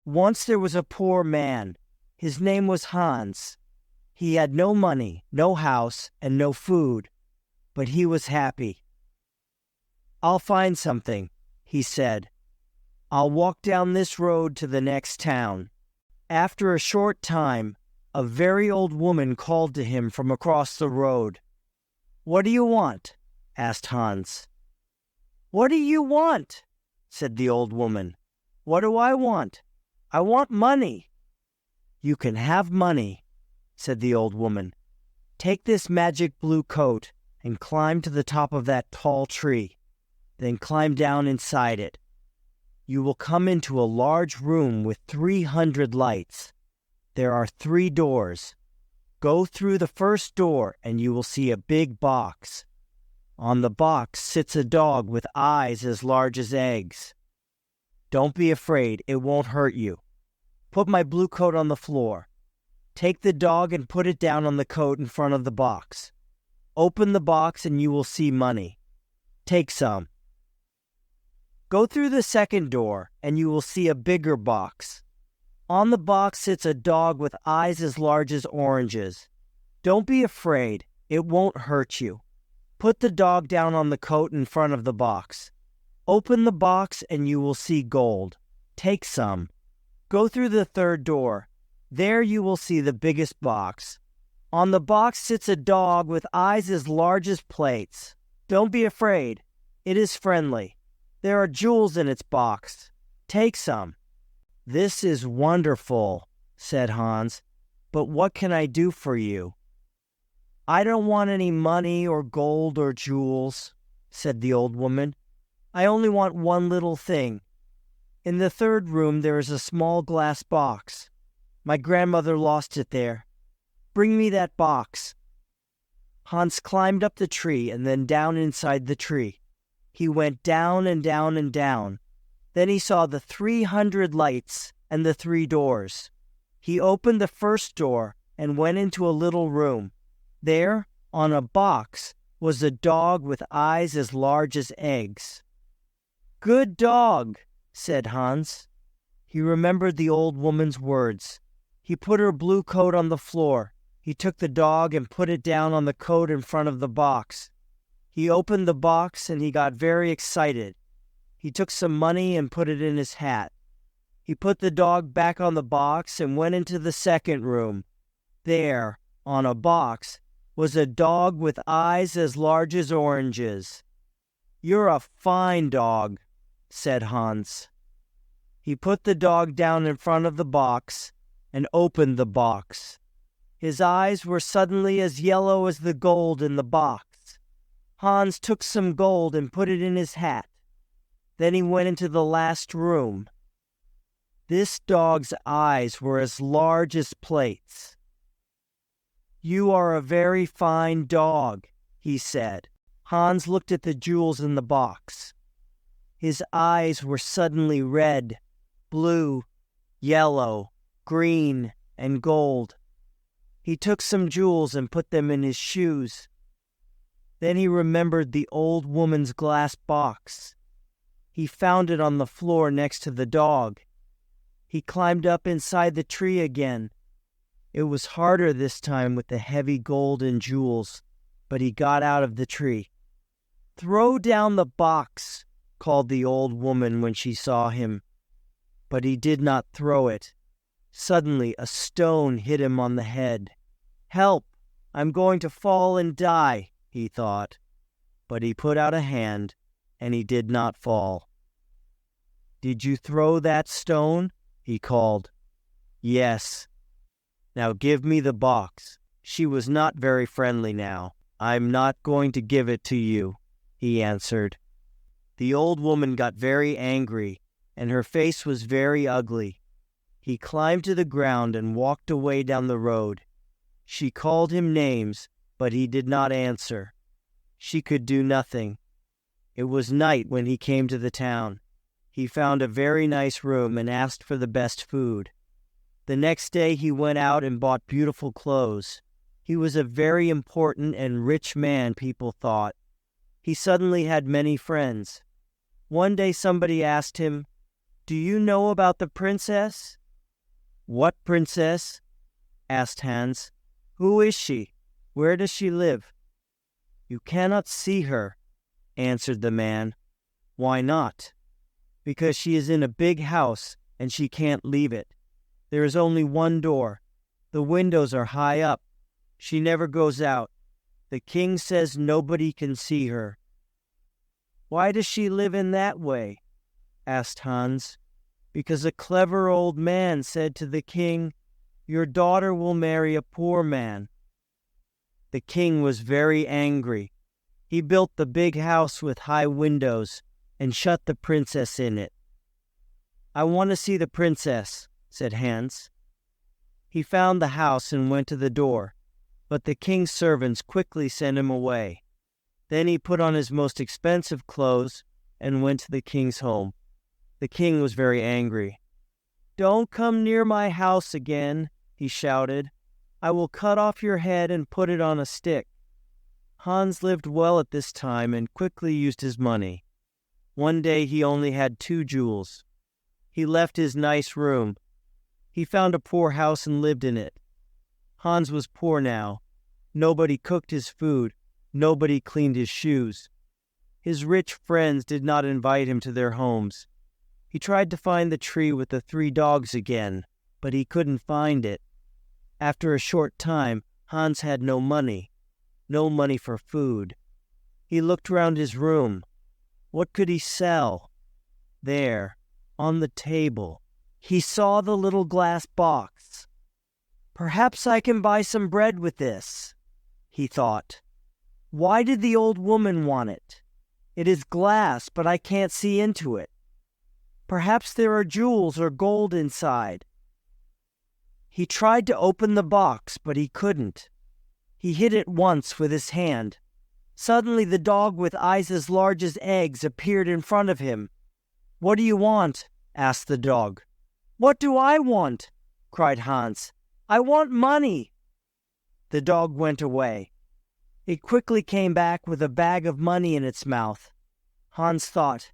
Once there was a poor man. His name was Hans. He had no money, no house, and no food, but he was happy. "I'll find something," he said. "I'll walk down this road to the next town." After a short time, a very old woman called to him from across the road. "What do you want?" asked Hans. "What do you want?" said the old woman. "What do I want? I want money." "You can have money," said the old woman. "Take this magic blue coat and climb to the top of that tall tree. Then climb down inside it. You will come into a large room with 300 lights. There are 3 doors. Go through the first door and you will see a big box. On the box sits a dog with eyes as large as eggs. Don't be afraid, it won't hurt you. Put my blue coat on the floor. Take the dog and put it down on the coat in front of the box. Open the box and you will see money. Take some. Go through the second door and you will see a bigger box. On the box sits a dog with eyes as large as oranges. Don't be afraid, it won't hurt you. Put the dog down on the coat in front of the box. Open the box and you will see gold. Take some. Go through the third door. There you will see the biggest box. On the box sits a dog with eyes as large as plates. Don't be afraid, it is friendly. There are jewels in its box. Take some." "This is wonderful," said Hans, "but what can I do for you?" "I don't want any money or gold or jewels," said the old woman. "I only want one little thing. In the third room there is a small glass box. My grandmother lost it there. Bring me that box." Hans climbed up the tree and then down inside the tree. He went down and down and down. Then he saw the 300 lights and the 3 doors. He opened the first door and went into a little room. There, on a box, was a dog with eyes as large as eggs. "Good dog," said Hans. He remembered the old woman's words. He put her blue coat on the floor. He took the dog and put it down on the coat in front of the box. He opened the box and he got very excited. He took some money and put it in his hat. He put the dog back on the box and went into the second room. There, on a box, was a dog with eyes as large as oranges. "You're a fine dog," said Hans. He put the dog down in front of the box and opened the box. His eyes were suddenly as yellow as the gold in the box. Hans took some gold and put it in his hat. Then he went into the last room. This dog's eyes were as large as plates. "You are a very fine dog," he said. Hans looked at the jewels in the box. His eyes were suddenly red, blue, yellow, green, and gold. He took some jewels and put them in his shoes. Then he remembered the old woman's glass box. He found it on the floor next to the dog. He climbed up inside the tree again. It was harder this time with the heavy gold and jewels, but he got out of the tree. "Throw down the box," called the old woman when she saw him. But he did not throw it. Suddenly a stone hit him on the head. "Help! I'm going to fall and die," he thought. But he put out a hand, and he did not fall. "Did you throw that stone?" he called. "Yes." "Now give me the box." She was not very friendly now. "I'm not going to give it to you," he answered. The old woman got very angry, and her face was very ugly. He climbed to the ground and walked away down the road. She called him names, but he did not answer. She could do nothing. It was night when he came to the town. He found a very nice room and asked for the best food. The next day he went out and bought beautiful clothes. He was a very important and rich man, people thought. He suddenly had many friends. One day somebody asked him, "Do you know about the princess?" What princess? Asked Hans. Who is she? Where does she live? You cannot see her, answered the man. Why not? Because she is in a big house and she can't leave it. There is only one door. The windows are high up. She never goes out. The king says nobody can see her. Why does she live in that way? Asked Hans. Because a clever old man said to the king, Your daughter will marry a poor man. The king was very angry. He built the big house with high windows and shut the princess in it. I want to see the princess, said Hans. He found the house and went to the door, but the king's servants quickly sent him away. Then he put on his most expensive clothes and went to the king's home. The king was very angry. Don't come near my house again, he shouted. I will cut off your head and put it on a stick. Hans lived well at this time and quickly used his money. One day he only had 2 jewels. He left his nice room. He found a poor house and lived in it. Hans was poor now. Nobody cooked his food. Nobody cleaned his shoes. His rich friends did not invite him to their homes. He tried to find the tree with the 3 dogs again, but he couldn't find it. After a short time, Hans had no money for food. He looked round his room. What could he sell? There, on the table, he saw the little glass box. Perhaps I can buy some bread with this, he thought. Why did the old woman want it? It is glass, but I can't see into it. Perhaps there are jewels or gold inside. He tried to open the box, but he couldn't. He hit it once with his hand. Suddenly the dog with eyes as large as eggs appeared in front of him. What do you want? Asked the dog. What do I want? Cried Hans. I want money. The dog went away. It quickly came back with a bag of money in its mouth. Hans thought.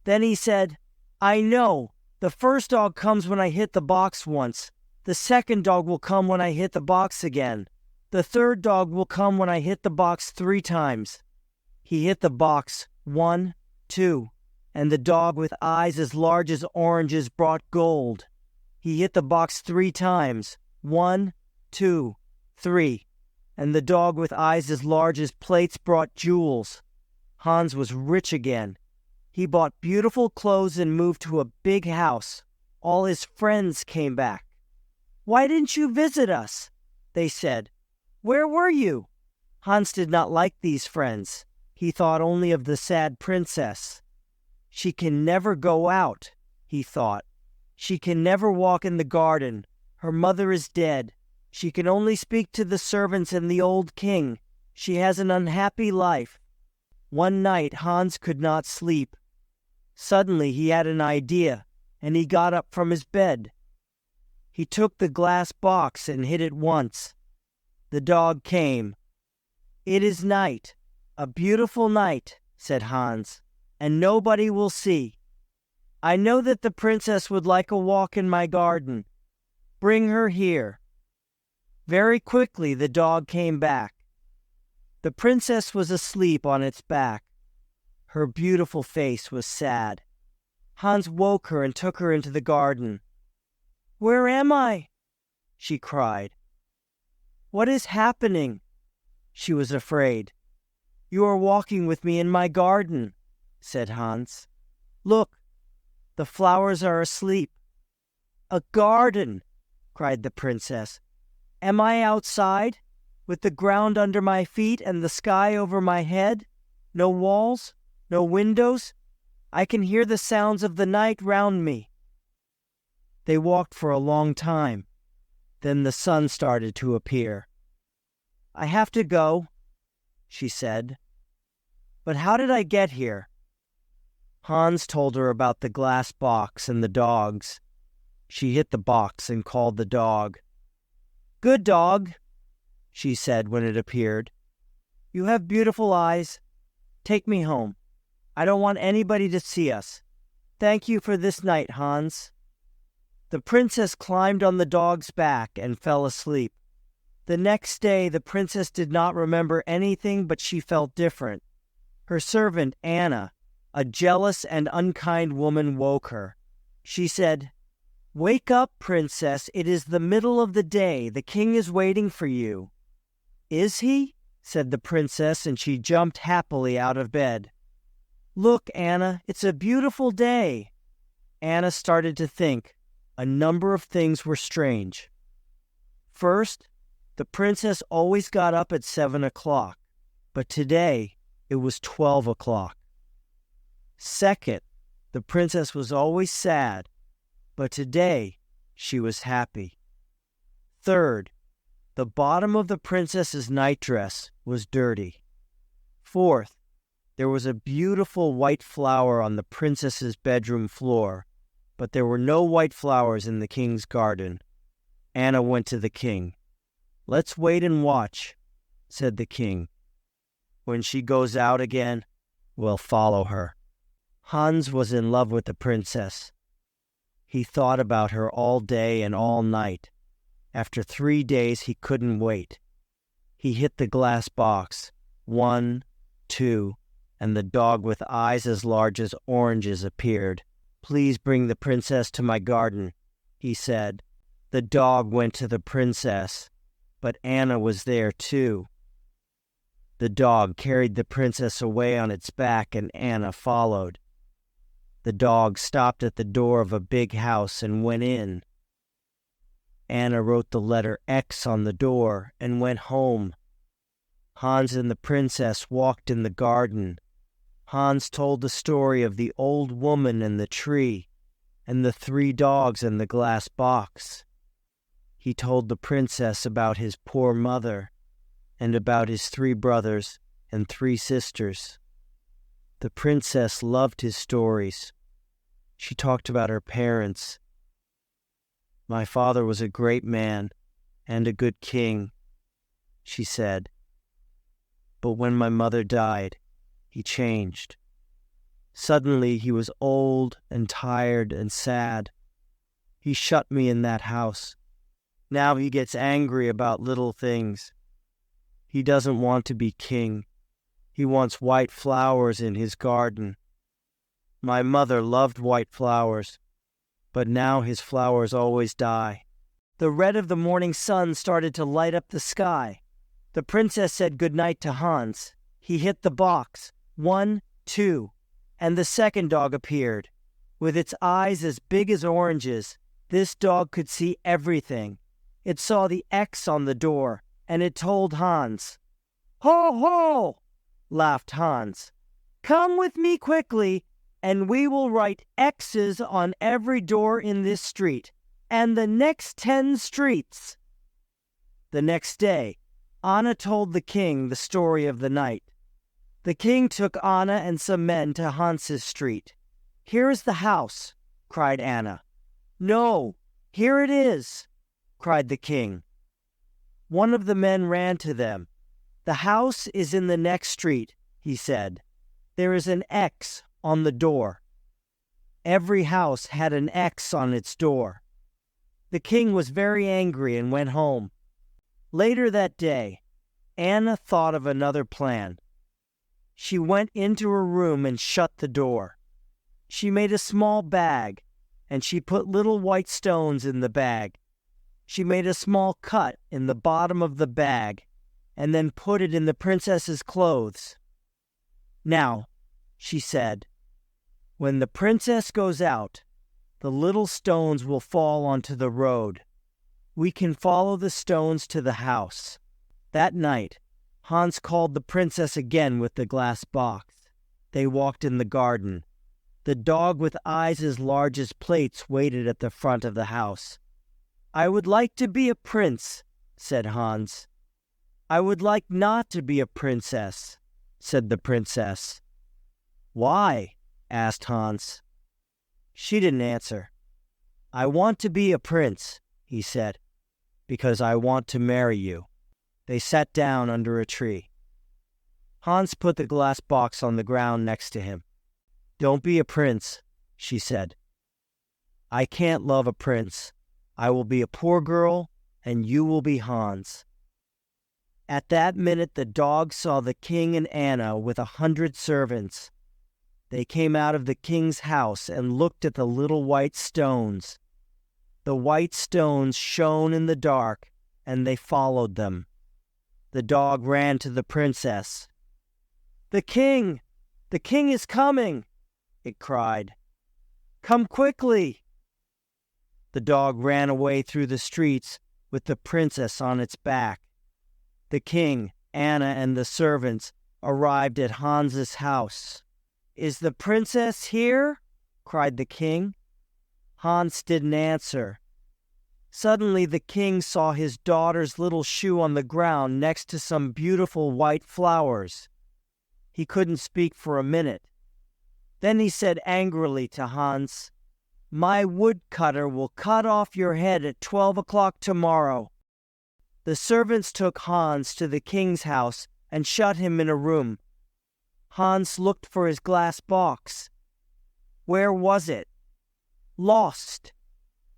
Then he said, I know. The first dog comes when I hit the box once. The second dog will come when I hit the box again. The third dog will come when I hit the box 3 times. He hit the box 1, 2, and the dog with eyes as large as oranges brought gold. He hit the box 3 times, 1, 2, 3, and the dog with eyes as large as plates brought jewels. Hans was rich again. He bought beautiful clothes and moved to a big house. All his friends came back. Why didn't you visit us? They said. Where were you? Hans did not like these friends. He thought only of the sad princess. She can never go out, he thought. She can never walk in the garden. Her mother is dead. She can only speak to the servants and the old king. She has an unhappy life. One night Hans could not sleep. Suddenly he had an idea, and he got up from his bed. He took the glass box and hit it once. The dog came. It is night, a beautiful night, said Hans, and nobody will see. I know that the princess would like a walk in my garden. Bring her here. Very quickly the dog came back. The princess was asleep on its back. Her beautiful face was sad. Hans woke her and took her into the garden. Where am I? She cried. What is happening? She was afraid. You are walking with me in my garden, said Hans. Look, the flowers are asleep. A garden, cried the princess. Am I outside, with the ground under my feet and the sky over my head? No walls, no windows? I can hear the sounds of the night round me. They walked for a long time. Then the sun started to appear. I have to go, she said. But how did I get here? Hans told her about the glass box and the dogs. She hit the box and called the dog. Good dog, she said when it appeared. You have beautiful eyes. Take me home. I don't want anybody to see us. Thank you for this night, Hans. The princess climbed on the dog's back and fell asleep. The next day, the princess did not remember anything, but she felt different. Her servant, Anna, a jealous and unkind woman, woke her. She said, "Wake up, princess. It is the middle of the day. The king is waiting for you." "Is he?" said the princess, and she jumped happily out of bed. "Look, Anna, it's a beautiful day." Anna started to think. A number of things were strange. First, the princess always got up at 7 o'clock, but today it was 12 o'clock. Second, the princess was always sad, but today she was happy. Third, the bottom of the princess's nightdress was dirty. Fourth, there was a beautiful white flower on the princess's bedroom floor, but there were no white flowers in the king's garden. Anna went to the king. "Let's wait and watch," said the king. "When she goes out again, we'll follow her." Hans was in love with the princess. He thought about her all day and all night. After 3 days, he couldn't wait. He hit the glass box. 1, 2, and the dog with eyes as large as oranges appeared. "Please bring the princess to my garden," he said. The dog went to the princess, but Anna was there too. The dog carried the princess away on its back, and Anna followed. The dog stopped at the door of a big house and went in. Anna wrote the letter X on the door and went home. Hans and the princess walked in the garden. Hans told the story of the old woman and the tree, and the 3 dogs and the glass box. He told the princess about his poor mother, and about his 3 brothers and 3 sisters. The princess loved his stories. She talked about her parents. "My father was a great man and a good king," she said. "But when my mother died, he changed. Suddenly he was old and tired and sad. He shut me in that house. Now he gets angry about little things. He doesn't want to be king. He wants white flowers in his garden. My mother loved white flowers, but now his flowers always die." The red of the morning sun started to light up the sky. The princess said good night to Hans. He hit the box. 1, 2, and the second dog appeared. With its eyes as big as oranges, this dog could see everything. It saw the X on the door, and it told Hans. "Ho, ho!" laughed Hans. "Come with me quickly, and we will write X's on every door in this street, and the next 10 streets." The next day, Anna told the king the story of the night. The king took Anna and some men to Hans's street. "Here is the house," cried Anna. "No, here it is," cried the king. One of the men ran to them. "The house is in the next street," he said. "There is an X on the door." Every house had an X on its door. The king was very angry and went home. Later that day, Anna thought of another plan. She went into her room and shut the door. She made a small bag, and she put little white stones in the bag. She made a small cut in the bottom of the bag, and then put it in the princess's clothes. "Now," she said, "when the princess goes out, the little stones will fall onto the road. We can follow the stones to the house." That night, Hans called the princess again with the glass box. They walked in the garden. The dog with eyes as large as plates waited at the front of the house. "I would like to be a prince," said Hans. "I would like not to be a princess," said the princess. "Why?" asked Hans. She didn't answer. "I want to be a prince," he said, "because I want to marry you." They sat down under a tree. Hans put the glass box on the ground next to him. "Don't be a prince," she said. I can't love a prince. I will be a poor girl, and you will be Hans." At that minute the dog saw the king and Anna with 100 servants. They came out of the king's house and looked at the little white stones. The white stones shone in the dark, and they followed them. The dog ran to the princess. "The king! The king is coming!" it cried. "Come quickly!" The dog ran away through the streets with the princess on its back. The king, Anna, and the servants arrived at Hans's house. "Is the princess here?" cried the king. Hans didn't answer. Suddenly the king saw his daughter's little shoe on the ground next to some beautiful white flowers. He couldn't speak for a minute. Then he said angrily to Hans, "My woodcutter will cut off your head at 12 o'clock tomorrow." The servants took Hans to the king's house and shut him in a room. Hans looked for his glass box. Where was it? Lost.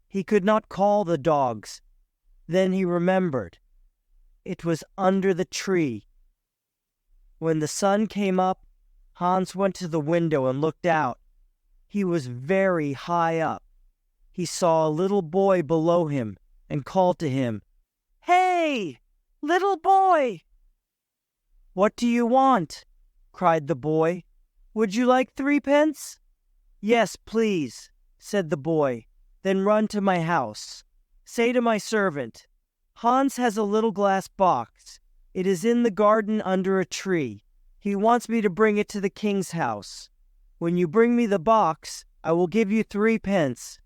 He could not call the dogs. Then he remembered. It was under the tree. When the sun came up, Hans went to the window and looked out. He was very high up. He saw a little boy below him and called to him, "Hey, little boy!" "What do you want?" cried the boy. "Would you like 3 pence?" "Yes, please," said the boy. "Then run to my house. Say to my servant, 'Hans has a little glass box. It is in the garden under a tree. He wants me to bring it to the king's house. When you bring me the box, I will give you 3 pence.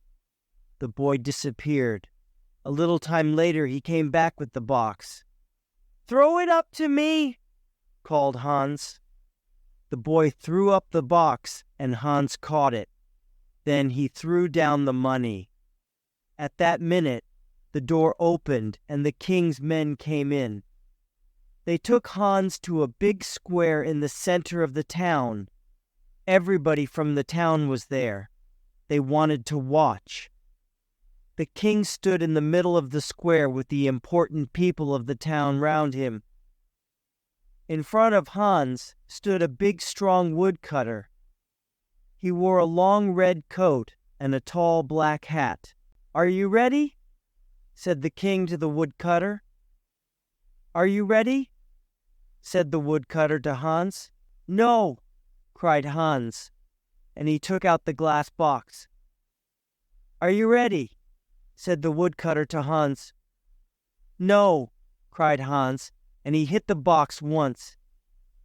The boy disappeared. A little time later he came back with the box. "Throw it up to me," called Hans. The boy threw up the box, and Hans caught it. Then he threw down the money. At that minute, the door opened, and the king's men came in. They took Hans to a big square in the center of the town. Everybody from the town was there. They wanted to watch. The king stood in the middle of the square with the important people of the town round him. In front of Hans stood a big, strong woodcutter. He wore a long red coat and a tall black hat. "Are you ready?" said the king to the woodcutter. "Are you ready?" said the woodcutter to Hans. "No," cried Hans, and he took out the glass box. "Are you ready?" said the woodcutter to Hans. "No," cried Hans, and he hit the box once.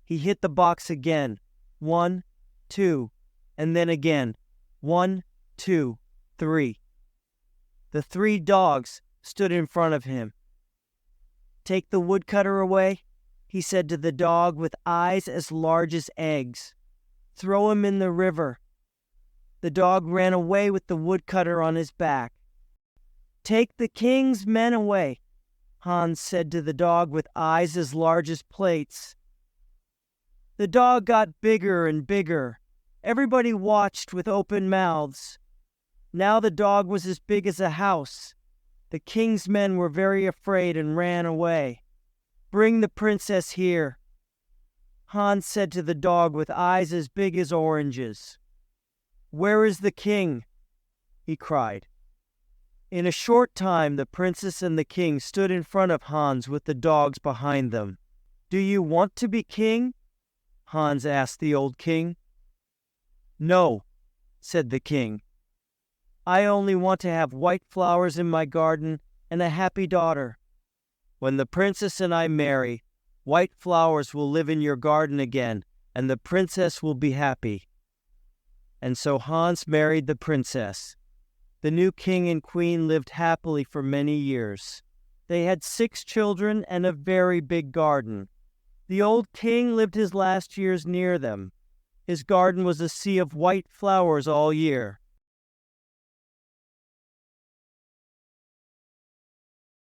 He hit the box again, 1, 2, and then again, 1, 2, 3. The 3 dogs stood in front of him. "Take the woodcutter away," he said to the dog with eyes as large as eggs. "Throw him in the river." The dog ran away with the woodcutter on his back. "Take the king's men away," Hans said to the dog with eyes as large as plates. The dog got bigger and bigger. Everybody watched with open mouths. Now the dog was as big as a house. The king's men were very afraid and ran away. "Bring the princess here," Hans said to the dog with eyes as big as oranges. "Where is the king?" he cried. In a short time the princess and the king stood in front of Hans with the dogs behind them. "Do you want to be king?" Hans asked the old king. "No," said the king. "I only want to have white flowers in my garden and a happy daughter. When the princess and I marry, white flowers will live in your garden again, and the princess will be happy." And so Hans married the princess. The new king and queen lived happily for many years. They had 6 children and a very big garden. The old king lived his last years near them. His garden was a sea of white flowers all year.